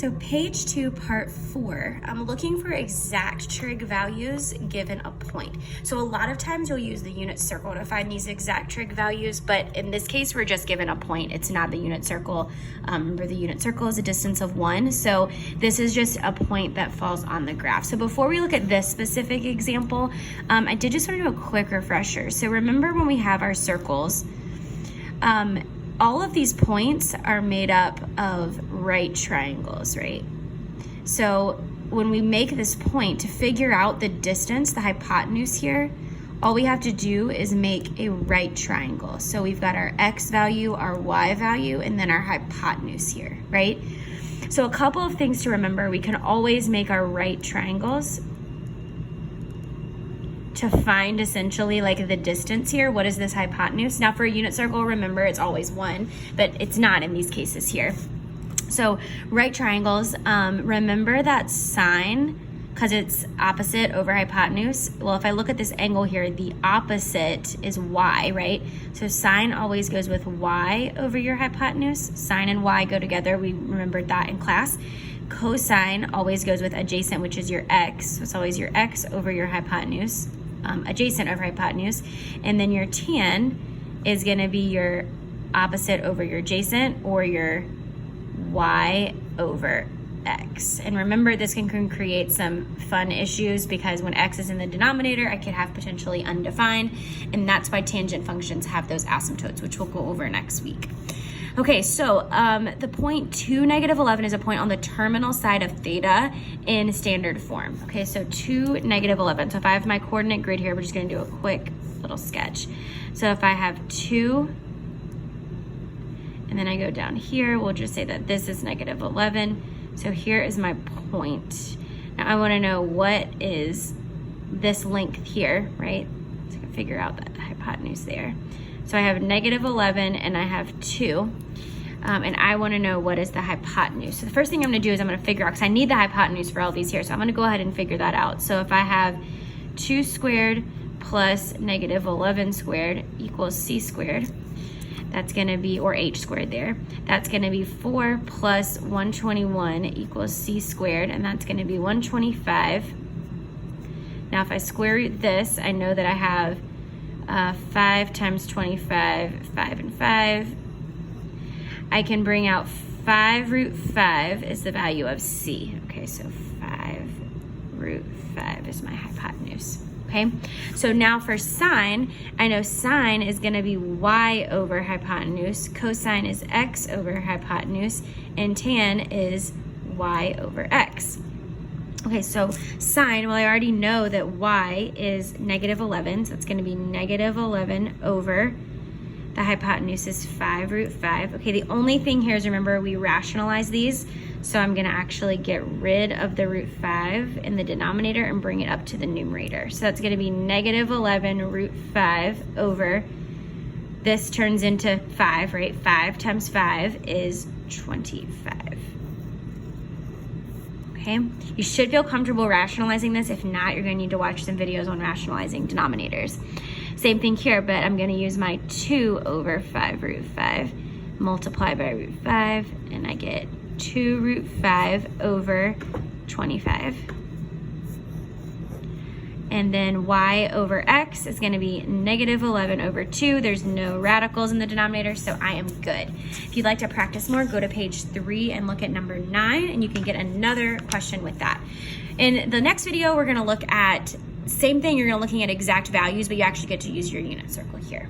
So page 2, part 4, I'm looking for exact trig values given a point. So a lot of times you'll use the unit circle to find these exact trig values, but in this case, we're just given a point. It's not the unit circle. Remember, the unit circle is a distance of 1. So this is just a point that falls on the graph. So before we look at this specific example, I did just want to do a quick refresher. So remember when we have our circles, all of these points are made up of right triangles, right? So when we make this point, to figure out the distance, the hypotenuse here, all we have to do is make a right triangle. So we've got our x value, our y value, and then our hypotenuse here, right? So a couple of things to remember: we can always make our right triangles to find essentially like the distance here. What is this hypotenuse? Now for a unit circle, remember it's always 1, but it's not in these cases here. So right triangles, remember that sine, because it's opposite over hypotenuse. Well, if I look at this angle here, the opposite is y, right? So sine always goes with y over your hypotenuse. Sine and y go together. We remembered that in class. Cosine always goes with adjacent, which is your x. So it's always your x over your hypotenuse. Adjacent over hypotenuse, and then your tan is going to be your opposite over your adjacent, or your y over x. And remember, this can create some fun issues because when x is in the denominator, I could have potentially undefined, and that's why tangent functions have those asymptotes, which we'll go over next week. Okay, so the point 2, -11 is a point on the terminal side of theta in standard form. Okay, so 2, -11. So if I have my coordinate grid here, we're just gonna do a quick little sketch. So if I have 2, and then I go down here, we'll just say that this is -11. So here is my point. Now I wanna know what is this length here, right? So I can figure out that hypotenuse there. So I have -11 and I have 2, and I want to know what is the hypotenuse. So the first thing I'm going to do is I'm going to figure out, because I need the hypotenuse for all these here, so I'm going to go ahead and figure that out. So if I have 2 squared plus -11 squared equals c squared, that's going to be, or h squared there, that's going to be 4 plus 121 equals c squared, and that's going to be 125. Now if I square root this, I know that I have 5 times 25, 5 and 5. I can bring out 5 root 5 is the value of c. Okay, so 5 root 5 is my hypotenuse. Okay, so now for sine, I know sine is going to be y over hypotenuse, cosine is x over hypotenuse, and tan is y over x. Okay, so sine, well, I already know that y is -11, so it's going to be -11 over the hypotenuse is 5 root 5. Okay, the only thing here is, remember, we rationalize these, so I'm going to actually get rid of the root 5 in the denominator and bring it up to the numerator. So that's going to be -11 root 5 over, this turns into 5, right? 5 times 5 is 25. Okay, you should feel comfortable rationalizing this. If not, you're going to need to watch some videos on rationalizing denominators. Same thing here, but I'm going to use my 2 over 5 root 5, multiply by root 5, and I get 2 root 5 over 25. And then y over x is going to be -11 over 2. There's no radicals in the denominator, so I am good. If you'd like to practice more, go to page 3 and look at number 9, and you can get another question with that. In the next video, we're going to look at, same thing, you're going to looking at exact values, but you actually get to use your unit circle here.